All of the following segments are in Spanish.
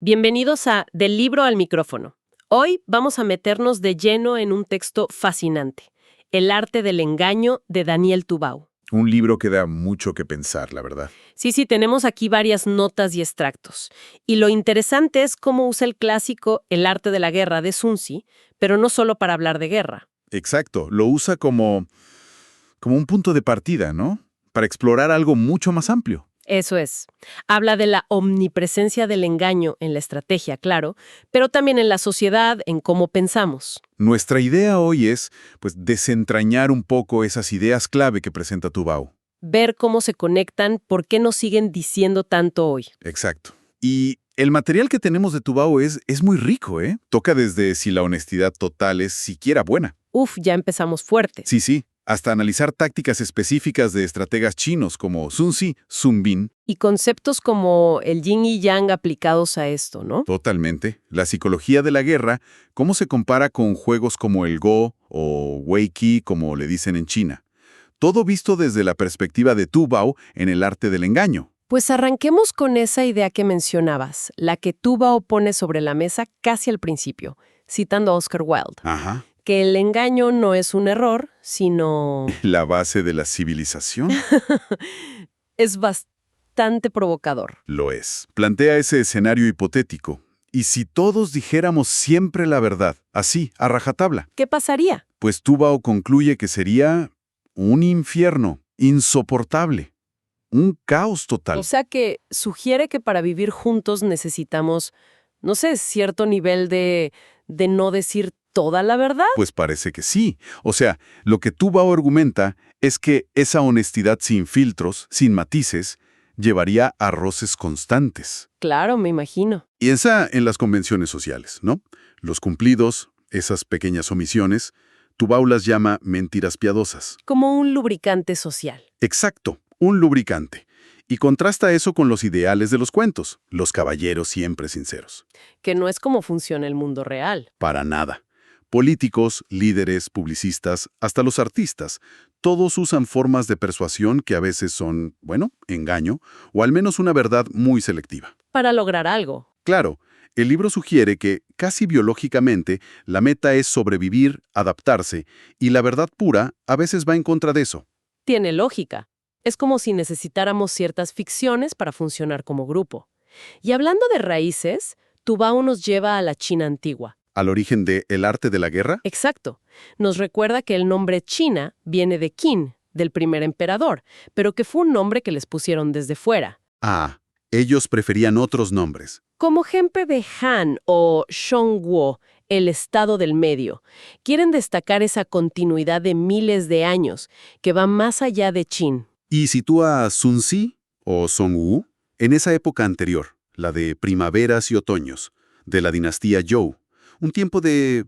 Bienvenidos a Del libro al micrófono. Hoy vamos a meternos de lleno en un texto fascinante, El arte del engaño de Daniel Tubau. Un libro que da mucho que pensar, la verdad. Sí, tenemos aquí varias notas y extractos. Y lo interesante es cómo usa el clásico El arte de la guerra de Sun Tzu, pero no solo para hablar de guerra. Exacto, lo usa como un punto de partida, ¿no? Para explorar algo mucho más amplio. Eso es. Habla de la omnipresencia del engaño en la estrategia, claro, pero también en la sociedad, en cómo pensamos. Nuestra idea hoy es, desentrañar un poco esas ideas clave que presenta Tubau. Ver cómo se conectan, por qué nos siguen diciendo tanto hoy. Exacto. Y el material que tenemos de Tubau es muy rico, ¿eh? Toca desde si la honestidad total es siquiera buena. Ya empezamos fuertes. Sí, hasta analizar tácticas específicas de estrategas chinos como Sun Tzu, Sun Bin. Y conceptos como el yin y yang aplicados a esto, ¿no? Totalmente. La psicología de la guerra, cómo se compara con juegos como el Go o Weiqi, como le dicen en China. Todo visto desde la perspectiva de Tubau en el arte del engaño. Pues arranquemos con esa idea que mencionabas, la que Tubau pone sobre la mesa casi al principio, citando a Oscar Wilde. Ajá. Que el engaño no es un error, sino... ¿La base de la civilización? Es bastante provocador. Lo es. Plantea ese escenario hipotético. ¿Y si todos dijéramos siempre la verdad, así, a rajatabla? ¿Qué pasaría? Pues Tubau concluye que sería un infierno insoportable, un caos total. O sea que sugiere que para vivir juntos necesitamos, no sé, cierto nivel de no decir toda la verdad. Pues parece que sí. O sea, lo que Tubau argumenta es que esa honestidad sin filtros, sin matices, llevaría a roces constantes. Claro, me imagino. Y esa en las convenciones sociales, ¿no? Los cumplidos, esas pequeñas omisiones, Tubau las llama mentiras piadosas. Como un lubricante social. Exacto, un lubricante. Y contrasta eso con los ideales de los cuentos, los caballeros siempre sinceros. Que no es como funciona el mundo real. Para nada. Políticos, líderes, publicistas, hasta los artistas, todos usan formas de persuasión que a veces son, engaño, o al menos una verdad muy selectiva. Para lograr algo. Claro, el libro sugiere que, casi biológicamente, la meta es sobrevivir, adaptarse, y la verdad pura a veces va en contra de eso. Tiene lógica. Es como si necesitáramos ciertas ficciones para funcionar como grupo. Y hablando de raíces, Tubau nos lleva a la China antigua. ¿Al origen de El arte de la guerra? Exacto. Nos recuerda que el nombre China viene de Qin, del primer emperador, pero que fue un nombre que les pusieron desde fuera. Ah, ellos preferían otros nombres. Como ejemplo de Han o Zhongguo, el estado del medio, quieren destacar esa continuidad de miles de años que va más allá de Qin. Y sitúa a Sun Tzu o Song Wu en esa época anterior, la de primaveras y otoños, de la dinastía Zhou, un tiempo de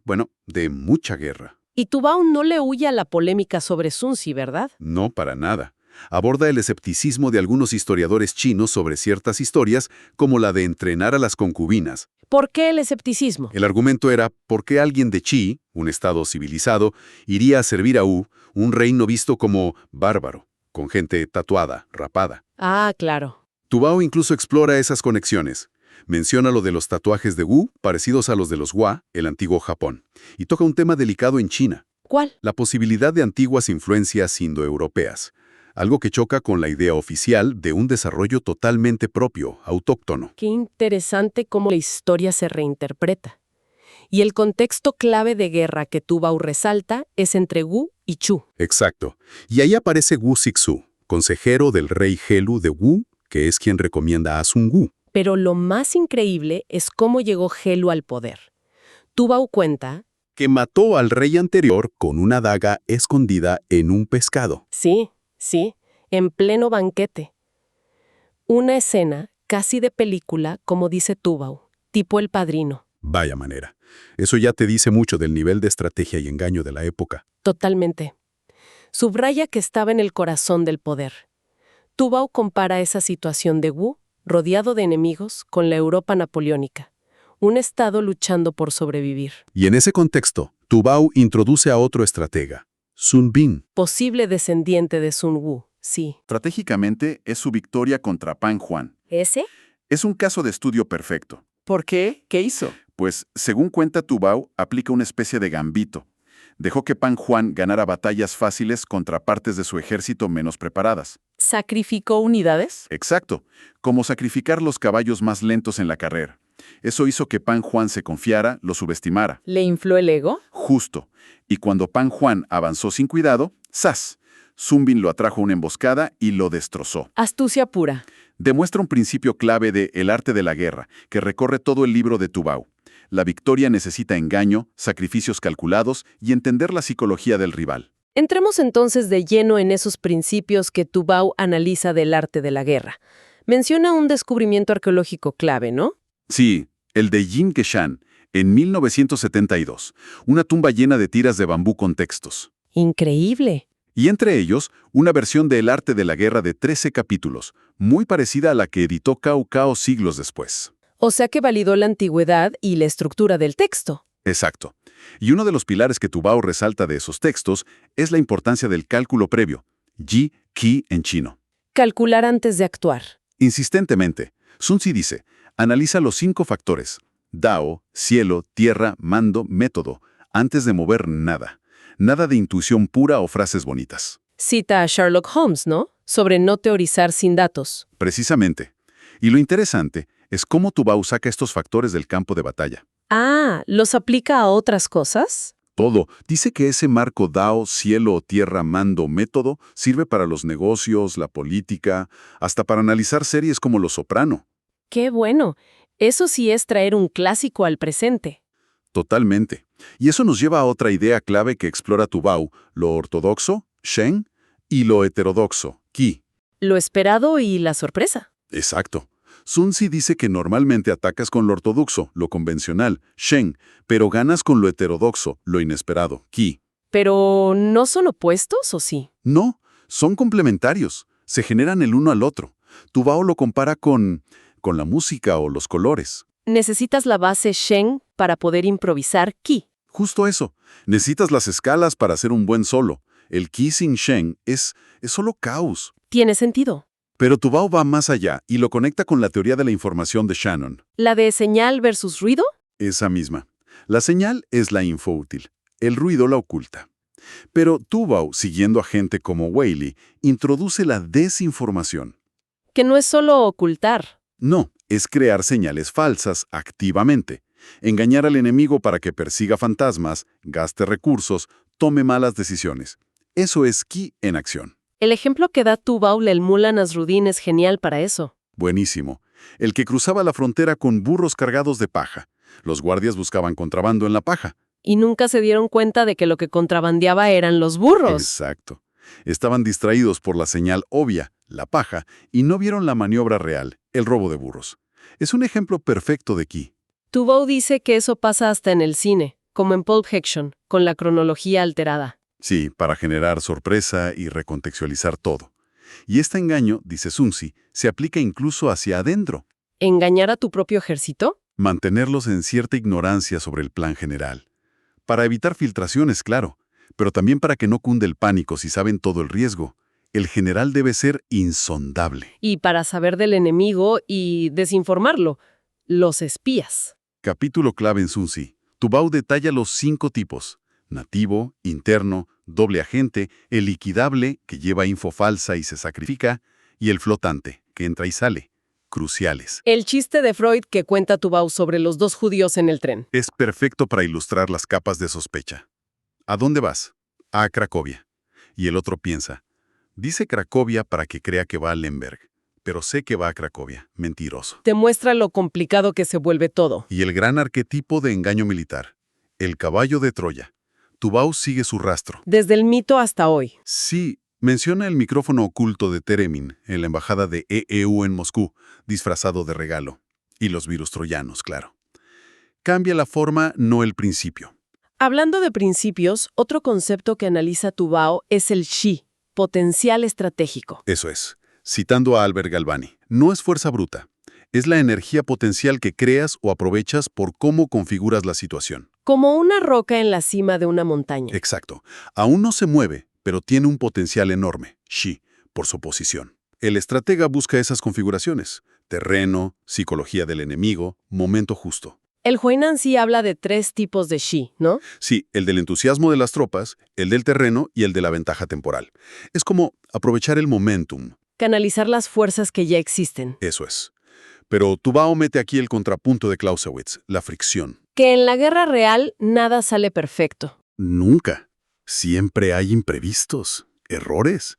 mucha guerra. Y Tubau no le huye a la polémica sobre Sun Tzu, ¿verdad? No, para nada. Aborda el escepticismo de algunos historiadores chinos sobre ciertas historias, como la de entrenar a las concubinas. ¿Por qué el escepticismo? El argumento era por qué alguien de Qi, un estado civilizado, iría a servir a Wu, un reino visto como bárbaro, con gente tatuada, rapada. Ah, claro. Tubau incluso explora esas conexiones. Menciona lo de los tatuajes de Wu, parecidos a los de los Hua, el antiguo Japón, y toca un tema delicado en China. ¿Cuál? La posibilidad de antiguas influencias indoeuropeas, algo que choca con la idea oficial de un desarrollo totalmente propio, autóctono. Qué interesante cómo la historia se reinterpreta. Y el contexto clave de guerra que Tubau resalta es entre Wu y Chu. Exacto. Y ahí aparece Wu Zixu, consejero del rey Helu de Wu, que es quien recomienda a Sun Wu. Pero lo más increíble es cómo llegó Helu al poder. Tubau cuenta que mató al rey anterior con una daga escondida en un pescado. Sí, en pleno banquete. Una escena casi de película, como dice Tubau, tipo El Padrino. Vaya manera. Eso ya te dice mucho del nivel de estrategia y engaño de la época. Totalmente. Subraya que estaba en el corazón del poder. Tubau compara esa situación de Wu, rodeado de enemigos, con la Europa napoleónica. Un estado luchando por sobrevivir. Y en ese contexto, Tubau introduce a otro estratega, Sun Bin. Posible descendiente de Sun Wu, sí. Estratégicamente es su victoria contra Pan Juan. ¿Ese? Es un caso de estudio perfecto. ¿Por qué? ¿Qué hizo? Pues, según cuenta Tubao, aplica una especie de gambito. Dejó que Pan Juan ganara batallas fáciles contra partes de su ejército menos preparadas. ¿Sacrificó unidades? Exacto, como sacrificar los caballos más lentos en la carrera. Eso hizo que Pan Juan se confiara, lo subestimara. ¿Le infló el ego? Justo. Y cuando Pan Juan avanzó sin cuidado, ¡zas! Zumbin lo atrajo a una emboscada y lo destrozó. Astucia pura. Demuestra un principio clave de El arte de la guerra, que recorre todo el libro de Tubao. La victoria necesita engaño, sacrificios calculados y entender la psicología del rival. Entremos entonces de lleno en esos principios que Tubao analiza del arte de la guerra. Menciona un descubrimiento arqueológico clave, ¿no? Sí, el de Yin Keshan, en 1972, una tumba llena de tiras de bambú con textos. Increíble. Y entre ellos, una versión de El arte de la guerra de 13 capítulos, muy parecida a la que editó Cao Cao siglos después. O sea que validó la antigüedad y la estructura del texto. Exacto. Y uno de los pilares que Tubao resalta de esos textos es la importancia del cálculo previo, Yi, Qi en chino. Calcular antes de actuar. Insistentemente, Sun Tzu dice, analiza los 5 factores, Dao, cielo, tierra, mando, método, antes de mover nada. Nada de intuición pura o frases bonitas. Cita a Sherlock Holmes, ¿no? Sobre no teorizar sin datos. Precisamente. Y lo interesante es cómo Tubao saca estos factores del campo de batalla. Ah, ¿los aplica a otras cosas? Todo. Dice que ese marco Dao, cielo, tierra, mando, método sirve para los negocios, la política, hasta para analizar series como Los Soprano. ¡Qué bueno! Eso sí es traer un clásico al presente. Totalmente. Y eso nos lleva a otra idea clave que explora Tubao, lo ortodoxo, Shen, y lo heterodoxo, Qi. Lo esperado y la sorpresa. Exacto. Sun Tzu dice que normalmente atacas con lo ortodoxo, lo convencional, Shen, pero ganas con lo heterodoxo, lo inesperado, Qi. ¿Pero no son opuestos o sí? No, son complementarios, se generan el uno al otro. Tubao lo compara con la música o los colores. Necesitas la base Shen para poder improvisar Qi. Justo eso. Necesitas las escalas para hacer un buen solo. El Qi sin Shen es solo caos. Tiene sentido. Pero Tubao va más allá y lo conecta con la teoría de la información de Shannon. ¿La de señal versus ruido? Esa misma. La señal es la info útil. El ruido la oculta. Pero Tubao, siguiendo a gente como Whaley, introduce la desinformación. Que no es solo ocultar. No, es crear señales falsas activamente. Engañar al enemigo para que persiga fantasmas, gaste recursos, tome malas decisiones. Eso es Qi en acción. El ejemplo que da Tubao el Mullah Nasruddin es genial para eso. Buenísimo. El que cruzaba la frontera con burros cargados de paja. Los guardias buscaban contrabando en la paja. Y nunca se dieron cuenta de que lo que contrabandeaba eran los burros. Exacto. Estaban distraídos por la señal obvia, la paja, y no vieron la maniobra real, el robo de burros. Es un ejemplo perfecto de Qi. Tubao dice que eso pasa hasta en el cine, como en Pulp Fiction, con la cronología alterada. Sí, para generar sorpresa y recontextualizar todo. Y este engaño, dice Sun Tzu, se aplica incluso hacia adentro. ¿Engañar a tu propio ejército? Mantenerlos en cierta ignorancia sobre el plan general. Para evitar filtraciones, claro, pero también para que no cunde el pánico si saben todo el riesgo. El general debe ser insondable. Y para saber del enemigo y desinformarlo, los espías. Capítulo clave en Sun Tzu. Tubao detalla los 5 tipos. Nativo, interno, doble agente, el liquidable, que lleva info falsa y se sacrifica, y el flotante, que entra y sale. Cruciales. El chiste de Freud que cuenta Tubao sobre los 2 judíos en el tren. Es perfecto para ilustrar las capas de sospecha. ¿A dónde vas? A Cracovia. Y el otro piensa, dice Cracovia para que crea que va a Lemberg, pero sé que va a Cracovia. Mentiroso. Te muestra lo complicado que se vuelve todo. Y el gran arquetipo de engaño militar, el caballo de Troya. Tubao sigue su rastro. Desde el mito hasta hoy. Sí, menciona el micrófono oculto de Teremin en la embajada de EEU en Moscú, disfrazado de regalo. Y los virus troyanos, claro. Cambia la forma, no el principio. Hablando de principios, otro concepto que analiza Tubao es el Shi, potencial estratégico. Eso es. Citando a Albert Galvani, no es fuerza bruta. Es la energía potencial que creas o aprovechas por cómo configuras la situación. Como una roca en la cima de una montaña. Exacto. Aún no se mueve, pero tiene un potencial enorme, Shi, por su posición. El estratega busca esas configuraciones, terreno, psicología del enemigo, momento justo. El Huainan sí habla de 3 tipos de Xi, ¿no? Sí, el del entusiasmo de las tropas, el del terreno y el de la ventaja temporal. Es como aprovechar el momentum. Canalizar las fuerzas que ya existen. Eso es. Pero Tu Bao mete aquí el contrapunto de Clausewitz, la fricción. Que en la guerra real nada sale perfecto. Nunca. Siempre hay imprevistos, errores.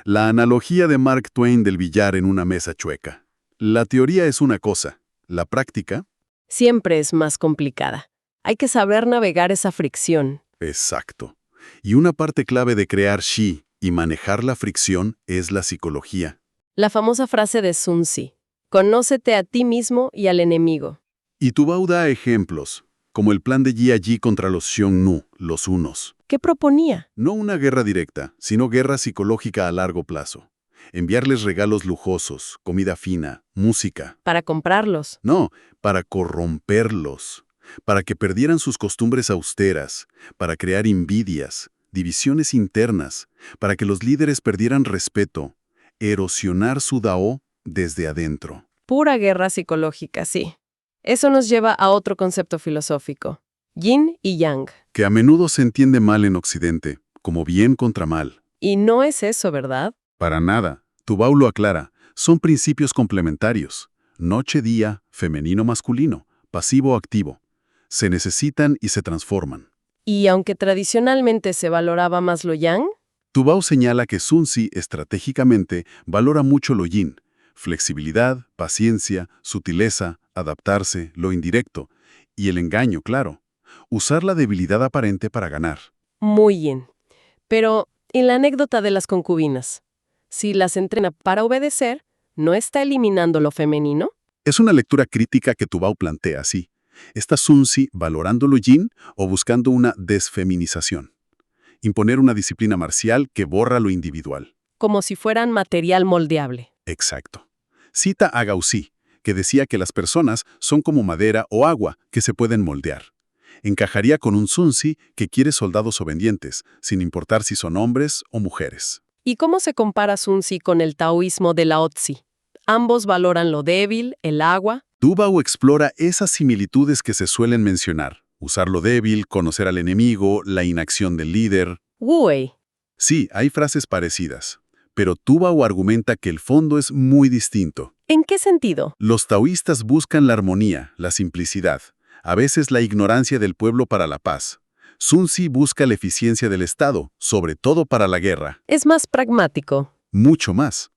La analogía de Mark Twain del billar en una mesa chueca. La teoría es una cosa, la práctica... Siempre es más complicada. Hay que saber navegar esa fricción. Exacto. Y una parte clave de crear Xi y manejar la fricción es la psicología. La famosa frase de Sun Tzu. Conócete a ti mismo y al enemigo. Y Tu Bao da ejemplos, como el plan de Jia contra los Xiongnu, los hunos. ¿Qué proponía? No una guerra directa, sino guerra psicológica a largo plazo. Enviarles regalos lujosos, comida fina, música. Para comprarlos. No, para corromperlos, para que perdieran sus costumbres austeras, para crear envidias, divisiones internas, para que los líderes perdieran respeto, erosionar su Dao desde adentro. Pura guerra psicológica, sí. Eso nos lleva a otro concepto filosófico. Yin y Yang. Que a menudo se entiende mal en Occidente, como bien contra mal. Y no es eso, ¿verdad? Para nada. Tu Bao lo aclara. Son principios complementarios. Noche-día, femenino-masculino, pasivo-activo. Se necesitan y se transforman. Y aunque tradicionalmente se valoraba más lo Yang, Tu Bao señala que Sun Tzu estratégicamente valora mucho lo yin, flexibilidad, paciencia, sutileza, adaptarse, lo indirecto, y el engaño, claro, usar la debilidad aparente para ganar. muy Yin. Pero, ¿y la anécdota de las concubinas? Si las entrena para obedecer, ¿no está eliminando lo femenino? Es una lectura crítica que Tu Bao plantea así. ¿Está Sun Tzu valorando lo yin o buscando una desfeminización? Imponer una disciplina marcial que borra lo individual. Como si fueran material moldeable. Exacto. Cita a Gaussi, que decía que las personas son como madera o agua que se pueden moldear. Encajaría con un Sun Tzu que quiere soldados obedientes, sin importar si son hombres o mujeres. ¿Y cómo se compara Sun Tzu con el taoísmo de Lao Tzu? Ambos valoran lo débil, el agua. Tu Bao explora esas similitudes que se suelen mencionar. Usar lo débil, conocer al enemigo, la inacción del líder. Wu Wei. Sí, hay frases parecidas. Pero Tu Bao argumenta que el fondo es muy distinto. ¿En qué sentido? Los taoístas buscan la armonía, la simplicidad, a veces la ignorancia del pueblo para la paz. Sun Tzu busca la eficiencia del Estado, sobre todo para la guerra. Es más pragmático. Mucho más.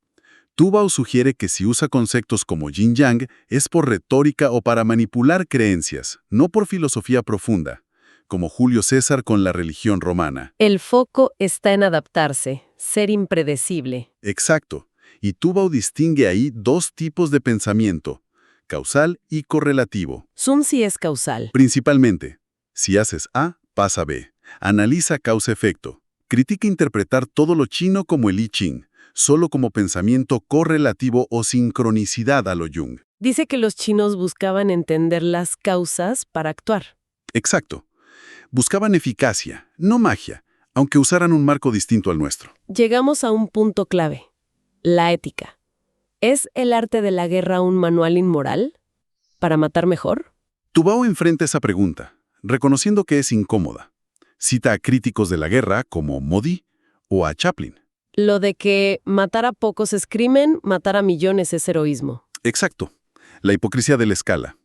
Tu Bao sugiere que si usa conceptos como yin-yang es por retórica o para manipular creencias, no por filosofía profunda, como Julio César con la religión romana. El foco está en adaptarse, ser impredecible. Exacto. Y Tu Bao distingue ahí 2 tipos de pensamiento, causal y correlativo. Sun Tzu es causal. Principalmente, si haces A, pasa B. Analiza causa-efecto. Critica interpretar todo lo chino como el I Ching, solo como pensamiento correlativo o sincronicidad a lo Jung. Dice que los chinos buscaban entender las causas para actuar. Exacto. Buscaban eficacia, no magia, aunque usaran un marco distinto al nuestro. Llegamos a un punto clave. La ética. ¿Es el arte de la guerra un manual inmoral? ¿Para matar mejor? Tu Bao enfrenta esa pregunta, reconociendo que es incómoda. Cita a críticos de la guerra como Modi o a Chaplin. Lo de que matar a pocos es crimen, matar a millones es heroísmo. Exacto. La hipocresía de la escala.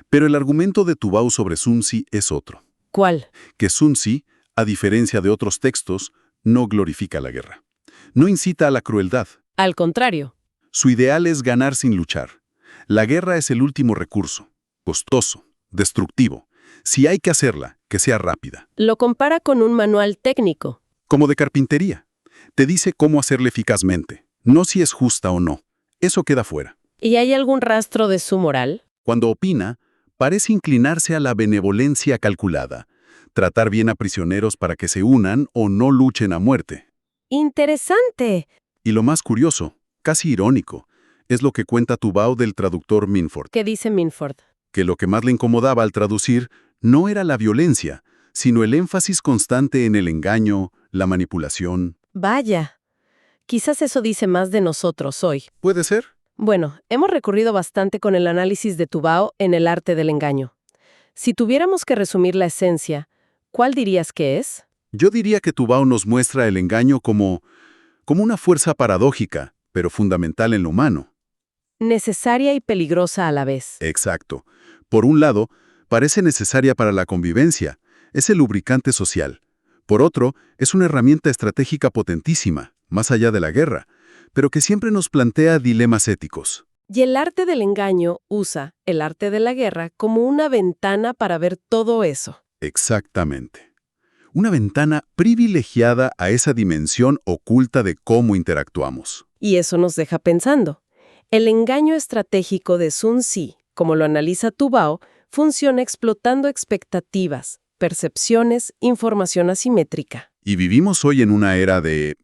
Pero el argumento de Tu Bao sobre Sun Tzu es otro. ¿Cuál? Que Sun Tzu, a diferencia de otros textos, no glorifica la guerra. No incita a la crueldad. Al contrario. Su ideal es ganar sin luchar. La guerra es el último recurso. Costoso, destructivo. Si hay que hacerla, que sea rápida. Lo compara con un manual técnico. Como de carpintería. Te dice cómo hacerla eficazmente, no si es justa o no. Eso queda fuera. ¿Y hay algún rastro de su moral? Cuando opina, parece inclinarse a la benevolencia calculada, tratar bien a prisioneros para que se unan o no luchen a muerte. ¡Interesante! Y lo más curioso, casi irónico, es lo que cuenta Tu Bao del traductor Minford, ¿Qué dice Minford? que lo que más le incomodaba al traducir no era la violencia, sino el énfasis constante en el engaño, la manipulación. Vaya. Quizás eso dice más de nosotros hoy. ¿Puede ser? Bueno, hemos recurrido bastante con el análisis de Tubao en el arte del engaño. Si tuviéramos que resumir la esencia, ¿cuál dirías que es? Yo diría que Tubao nos muestra el engaño como una fuerza paradójica, pero fundamental en lo humano. Necesaria y peligrosa a la vez. Exacto. Por un lado, parece necesaria para la convivencia, es el lubricante social. Por otro, es una herramienta estratégica potentísima, más allá de la guerra, pero que siempre nos plantea dilemas éticos. Y el arte del engaño usa el arte de la guerra como una ventana para ver todo eso. Exactamente. Una ventana privilegiada a esa dimensión oculta de cómo interactuamos. Y eso nos deja pensando. El engaño estratégico de Sun Tzu, como lo analiza Tubao, funciona explotando expectativas, percepciones, información asimétrica. Y vivimos hoy en una era de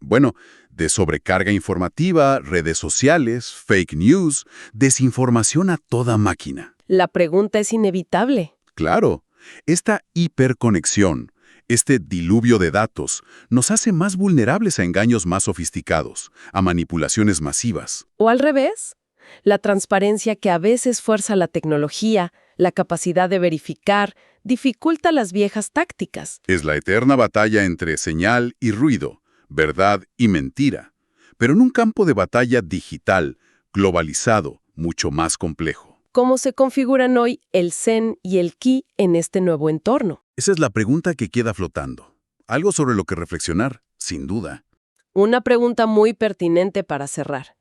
sobrecarga informativa, redes sociales, fake news, desinformación a toda máquina. La pregunta es inevitable. Claro, esta hiperconexión, este diluvio de datos, nos hace más vulnerables a engaños más sofisticados, a manipulaciones masivas. ¿O al revés? La transparencia que a veces fuerza la tecnología, la capacidad de verificar, dificulta las viejas tácticas. Es la eterna batalla entre señal y ruido, verdad y mentira, pero en un campo de batalla digital, globalizado, mucho más complejo. ¿Cómo se configuran hoy el Zen y el Qi en este nuevo entorno? Esa es la pregunta que queda flotando. Algo sobre lo que reflexionar, sin duda. Una pregunta muy pertinente para cerrar.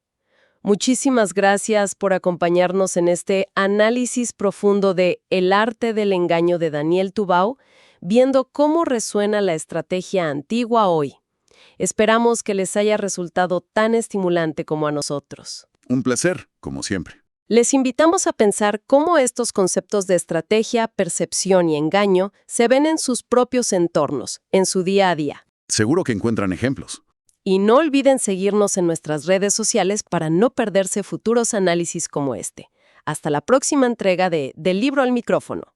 Muchísimas gracias por acompañarnos en este análisis profundo de El arte del engaño de Daniel Tubao, viendo cómo resuena la estrategia antigua hoy. Esperamos que les haya resultado tan estimulante como a nosotros. Un placer, como siempre. Les invitamos a pensar cómo estos conceptos de estrategia, percepción y engaño se ven en sus propios entornos, en su día a día. Seguro que encuentran ejemplos. Y no olviden seguirnos en nuestras redes sociales para no perderse futuros análisis como este. Hasta la próxima entrega de Del libro al micrófono.